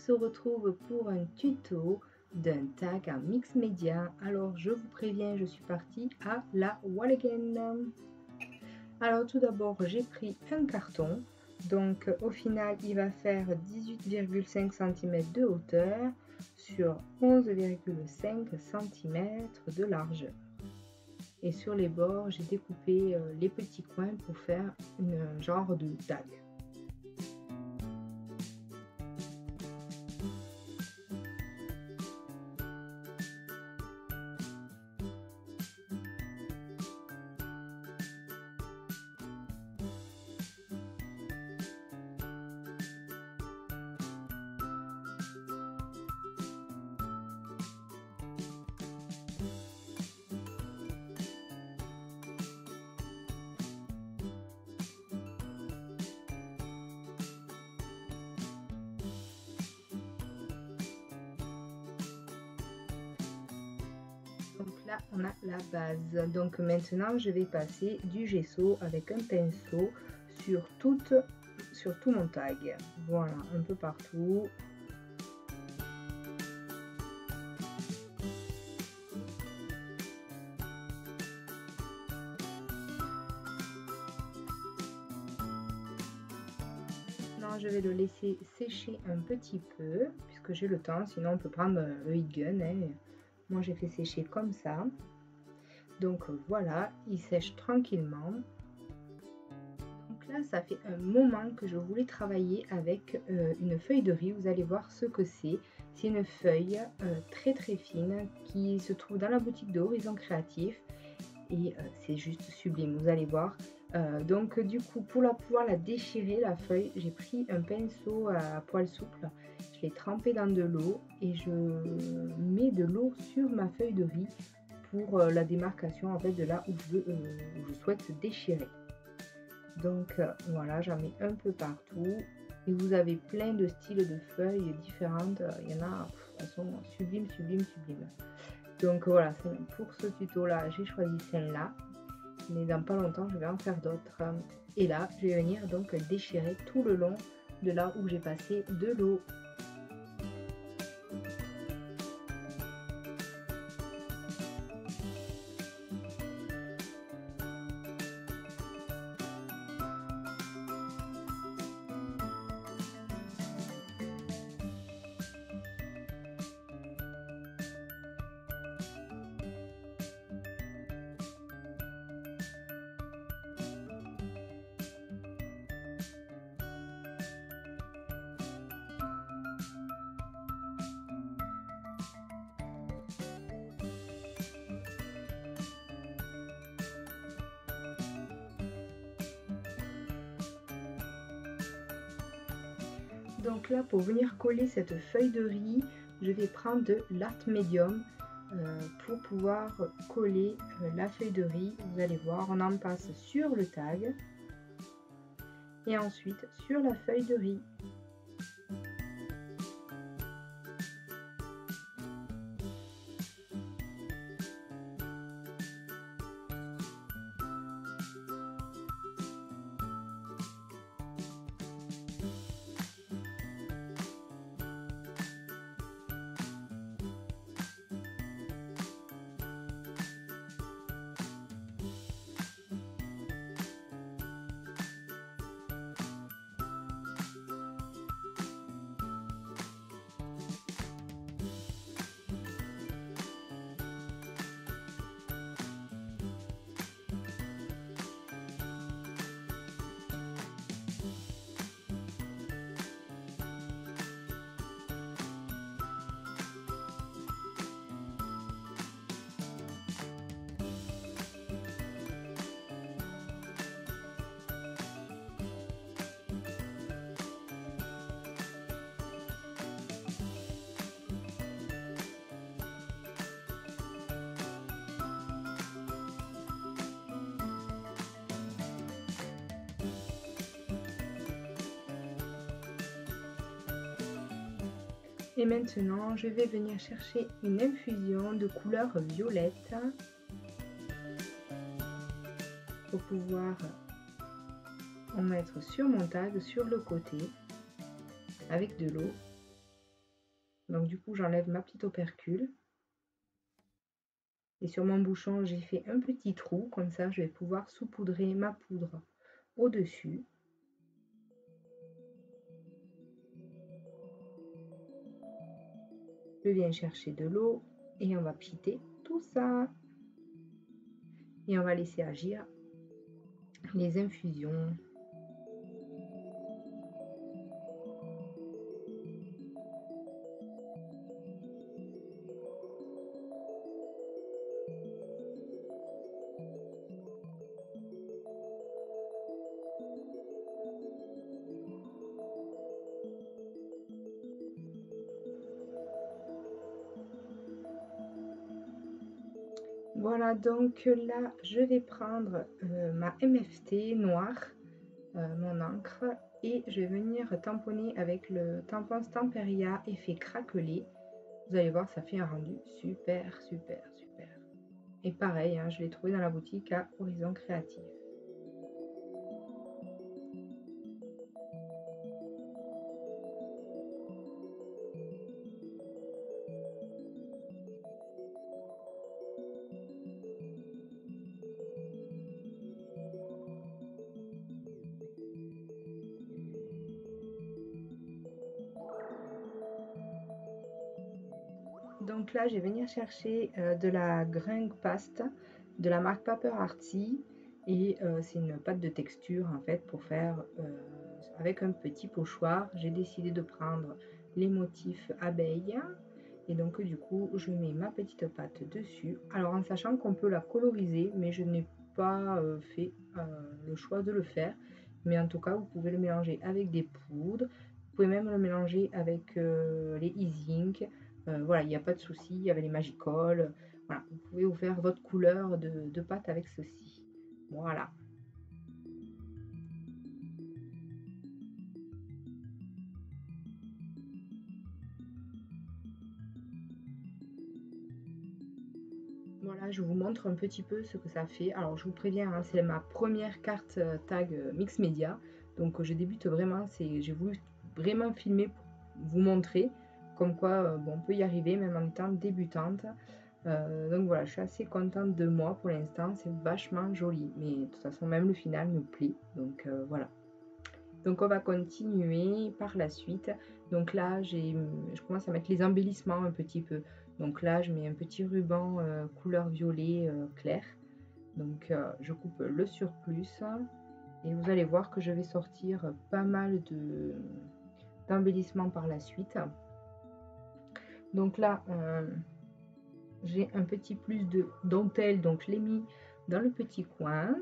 se retrouve pour un tuto d'un tag en mix média. Alors je vous préviens, je suis partie à la wall again. Alors tout d'abord j'ai pris un carton, donc au final il va faire 18,5 cm de hauteur sur 11,5 cm de largeur. Et sur les bords j'ai découpé les petits coins pour faire un genre de tag. Donc là on a la base, donc maintenant je vais passer du gesso avec un pinceau sur tout mon tag, voilà, un peu partout. Maintenant je vais le laisser sécher un petit peu puisque j'ai le temps, sinon on peut prendre le heat gun, hein. Moi j'ai fait sécher comme ça, donc voilà, il sèche tranquillement. Donc là ça fait un moment que je voulais travailler avec une feuille de riz. Vous allez voir ce que c'est. C'est une feuille très fine qui se trouve dans la boutique de Horizon Créatif et c'est juste sublime, vous allez voir. Donc du coup pour pouvoir la déchirer, la feuille, j'ai pris un pinceau à poil souple, je l'ai trempé dans de l'eau et je mets de l'eau sur ma feuille de riz pour la démarcation en fait de là où je souhaite déchirer. Donc voilà, j'en mets un peu partout et vous avez plein de styles de feuilles différentes. Il y en a, elles sont sublimes. Donc voilà, pour ce tuto là j'ai choisi celle-là, mais dans pas longtemps je vais en faire d'autres. Et là je vais venir donc déchirer tout le long de là où j'ai passé de l'eau. Donc là pour venir coller cette feuille de riz, je vais prendre de l'art médium pour pouvoir coller la feuille de riz. Vous allez voir, on en passe sur le tag et ensuite sur la feuille de riz. Et maintenant, je vais venir chercher une infusion de couleur violette pour pouvoir en mettre sur mon tag sur le côté avec de l'eau. Donc du coup, j'enlève ma petite opercule. Et sur mon bouchon, j'ai fait un petit trou, comme ça je vais pouvoir saupoudrer ma poudre au-dessus. Je viens chercher de l'eau et on va piter tout ça. Et on va laisser agir les infusions. Voilà, donc là, je vais prendre ma MFT noire, mon encre, et je vais venir tamponner avec le tampon Stamperia effet craquelé. Vous allez voir, ça fait un rendu super, super, super. Et pareil, hein, je l'ai trouvé dans la boutique à Horizon Créatif. Donc là, je vais venir chercher de la Grung Paste de la marque Paper Artsy. Et c'est une pâte de texture en fait pour faire avec un petit pochoir. J'ai décidé de prendre les motifs abeilles. Et donc du coup, je mets ma petite pâte dessus. Alors en sachant qu'on peut la coloriser, mais je n'ai pas fait le choix de le faire. Mais en tout cas, vous pouvez le mélanger avec des poudres. Vous pouvez même le mélanger avec les e-ink. Voilà, il n'y a pas de souci avec les Magicoles. Voilà, vous pouvez vous faire votre couleur de pâte avec ceci. Voilà. Voilà, je vous montre un petit peu ce que ça fait. Alors, je vous préviens, hein, c'est ma première carte tag Mix Media. Donc, je débute vraiment. J'ai voulu vraiment filmer pour vous montrer comme quoi bon, on peut y arriver même en étant débutante. Donc voilà, je suis assez contente de moi pour l'instant. C'est vachement joli. Mais de toute façon, même le final me plaît. Donc voilà. Donc on va continuer par la suite. Donc là, je commence à mettre les embellissements un petit peu. Donc là, je mets un petit ruban couleur violet clair. Donc je coupe le surplus. Et vous allez voir que je vais sortir pas mal d'embellissements par la suite. Donc là, j'ai un petit plus de dentelle. Donc je l'ai mis dans le petit coin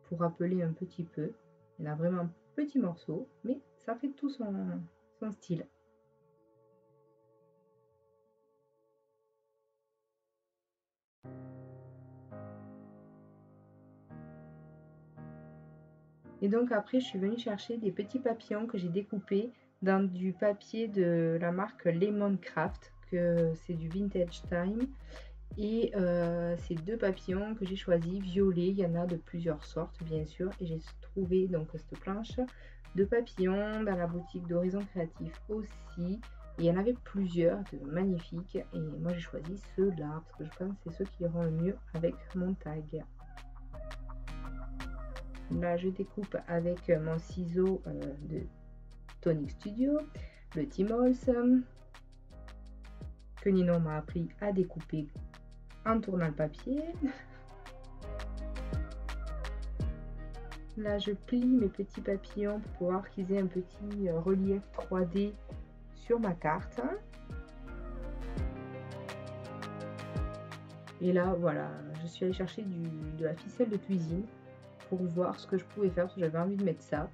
pour rappeler un petit peu. Il y en a vraiment petit morceau, mais ça fait tout son style. Et donc après, je suis venue chercher des petits papillons que j'ai découpés dans du papier de la marque Lemon Craft, que c'est du Vintage Time. Et ces deux papillons que j'ai choisis, violets, il y en a de plusieurs sortes bien sûr. Et j'ai trouvé donc cette planche de papillons dans la boutique d'Horizon Créatif aussi. Et il y en avait plusieurs, magnifiques. Et moi j'ai choisi ceux-là parce que je pense que c'est ceux qui iront le mieux avec mon tag. Là, je découpe avec mon ciseau de Tonic Studio, le T-Mols, que Ninon m'a appris à découper en tournant le papier. Là, je plie mes petits papillons pour pouvoir qu'ils aient un petit relief 3D sur ma carte. Et là, voilà, je suis allée chercher de la ficelle de cuisine pour voir ce que je pouvais faire, parce que j'avais envie de mettre ça.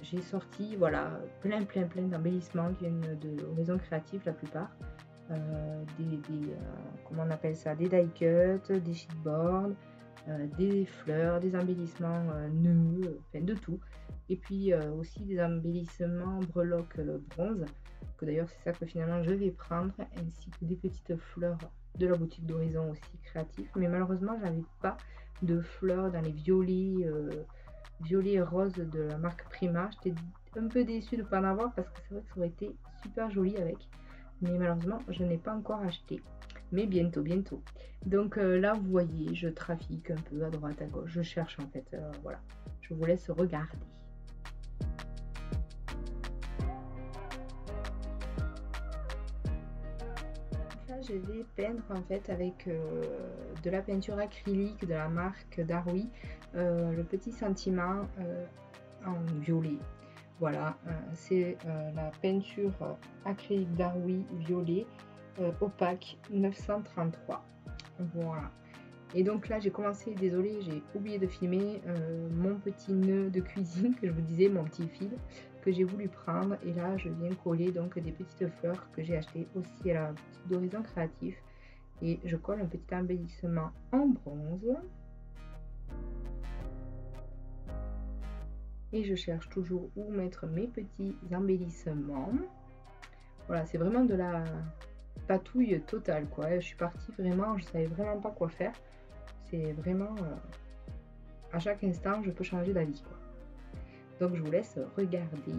J'ai sorti voilà plein d'embellissements qui viennent de Horizon Créatif la plupart, comment on appelle ça, des die cuts, des sheetboards, des fleurs, des embellissements nœuds, enfin de tout, et puis aussi des embellissements breloques bronze, que d'ailleurs c'est ça que finalement je vais prendre, ainsi que des petites fleurs de la boutique d'Horizon aussi Créatif, mais malheureusement j'avais pas de fleurs dans les violets violet et rose de la marque Prima. J'étais un peu déçue de ne pas en avoir parce que c'est vrai que ça aurait été super joli avec. Mais malheureusement, je n'ai pas encore acheté. Mais bientôt, bientôt. Donc là, vous voyez, je trafique un peu à droite, à gauche. Je cherche en fait. Voilà. Je vous laisse regarder. Là, je vais peindre en fait avec de la peinture acrylique de la marque Darui. Le petit sentiment en violet. Voilà, c'est la peinture acrylique Darui violet opaque 933. Voilà. Et donc là, j'ai commencé, désolée, j'ai oublié de filmer mon petit nœud de cuisine que je vous disais, mon petit fil que j'ai voulu prendre. Et là, je viens coller donc des petites fleurs que j'ai achetées aussi à la boutique d'Horizon Créatif. Et je colle un petit embellissement en bronze. Et je cherche toujours où mettre mes petits embellissements. Voilà, c'est vraiment de la patouille totale, quoi. Je suis partie vraiment, je savais vraiment pas quoi faire. C'est vraiment à chaque instant, je peux changer d'avis, quoi. Donc je vous laisse regarder.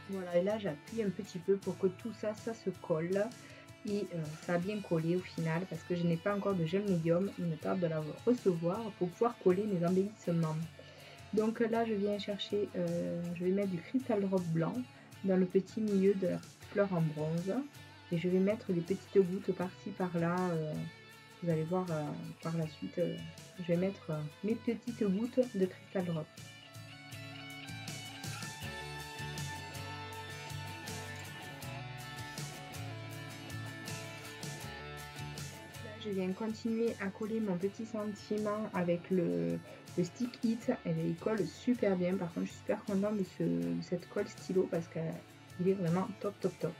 Voilà, et là j'appuie un petit peu pour que tout ça, ça se colle. Et ça a bien collé au final parce que je n'ai pas encore de gel médium. Il me tarde de la recevoir pour pouvoir coller mes embellissements. Donc là je viens chercher, je vais mettre du cristal drop blanc dans le petit milieu de la fleur en bronze. Et je vais mettre des petites gouttes par-ci par-là. Vous allez voir par la suite, je vais mettre mes petites gouttes de cristal drop. Je viens continuer à coller mon petit sentiment avec le stick hit. Il colle super bien. Par contre, je suis super contente de cette colle stylo parce qu'il est vraiment top top top.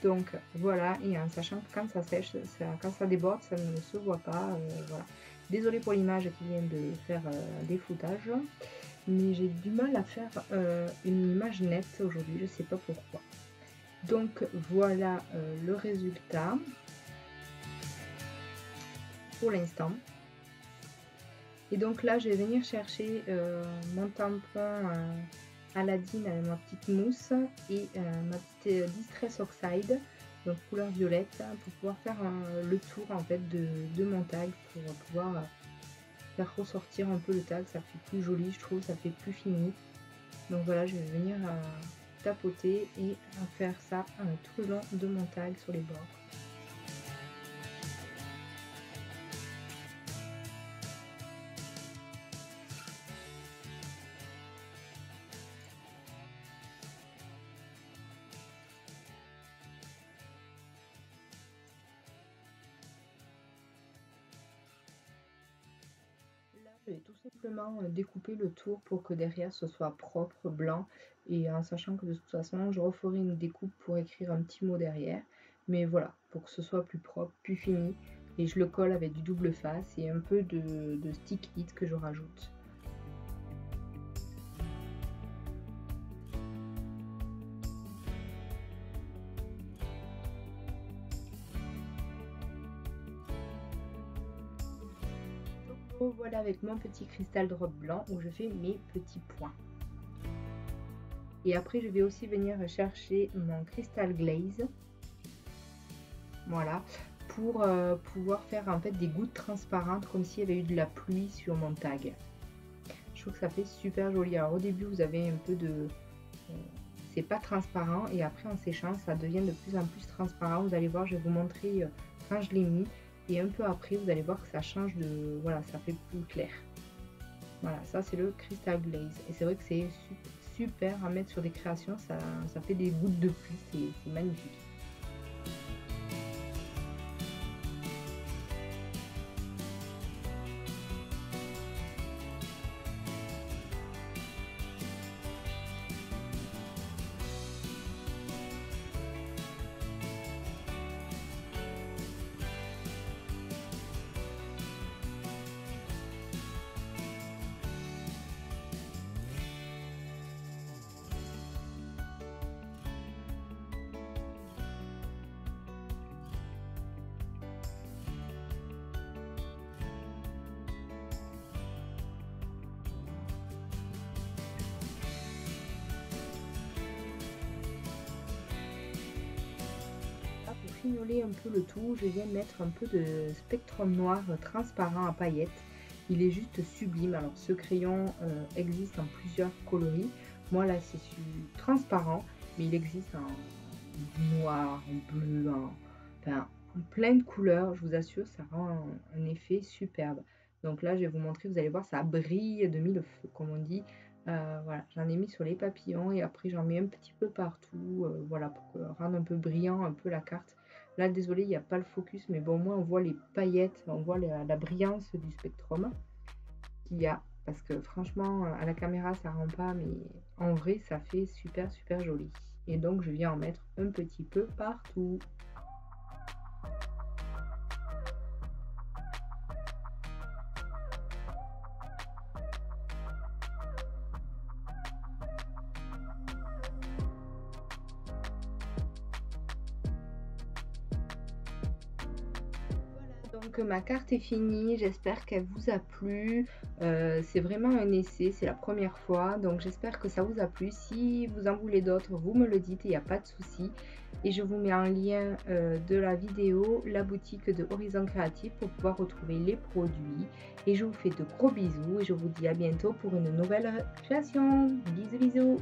Donc voilà, et en sachant que quand ça sèche, quand ça déborde, ça ne se voit pas. Voilà. Désolée pour l'image qui vient de faire des floutages, mais j'ai du mal à faire une image nette aujourd'hui, je sais pas pourquoi. Donc voilà le résultat pour l'instant. Et donc là, je vais venir chercher mon tampon Aladdin avec ma petite mousse et ma petite Distress Oxide, donc couleur violette, pour pouvoir faire le tour en fait de mon tag, pour pouvoir faire ressortir un peu le tag. Ça fait plus joli, je trouve, ça fait plus fini. Donc voilà, je vais venir tapoter et faire ça tout le long de mon tag sur les bords. Je vais tout simplement découper le tour pour que derrière ce soit propre, blanc, et en sachant que de toute façon je referai une découpe pour écrire un petit mot derrière, mais voilà, pour que ce soit plus propre, plus fini, et je le colle avec du double face et un peu de stick hit que je rajoute. Voilà avec mon petit cristal drop blanc où je fais mes petits points. Et après, je vais aussi venir chercher mon Crystal Glaze. Voilà, pour pouvoir faire en fait des gouttes transparentes comme s'il y avait eu de la pluie sur mon tag. Je trouve que ça fait super joli. Alors au début, vous avez un peu de... c'est pas transparent et après en séchant, ça devient de plus en plus transparent. Vous allez voir, je vais vous montrer quand je l'ai mis. Et un peu après, vous allez voir que ça change de... Voilà, ça fait plus clair. Voilà, ça c'est le Crystal Glaze. Et c'est vrai que c'est super à mettre sur des créations. Ça fait des gouttes de pluie. C'est magnifique. Pour fignoler un peu le tout, je viens mettre un peu de spectrum noir transparent à paillettes. Il est juste sublime. Alors ce crayon existe en plusieurs coloris. Moi là c'est transparent, mais il existe en noir, en bleu, enfin, en plein de couleurs. Je vous assure, ça rend un effet superbe. Donc là je vais vous montrer, vous allez voir, ça brille de mille feux, comme on dit. Voilà, j'en ai mis sur les papillons et après j'en mets un petit peu partout, voilà, pour rendre un peu brillant un peu la carte. Là, désolé, il n'y a pas le focus, mais bon, au moins on voit les paillettes, on voit la brillance du spectrum qu'il y a. Parce que franchement, à la caméra, ça rend pas, mais en vrai, ça fait super, super joli. Et donc, je viens en mettre un petit peu partout. Donc ma carte est finie, j'espère qu'elle vous a plu. C'est vraiment un essai, c'est la première fois, donc j'espère que ça vous a plu. Si vous en voulez d'autres, vous me le dites, il n'y a pas de souci. Et je vous mets en lien de la vidéo la boutique de Horizon Créatif pour pouvoir retrouver les produits. Et je vous fais de gros bisous et je vous dis à bientôt pour une nouvelle création. Bisous bisous.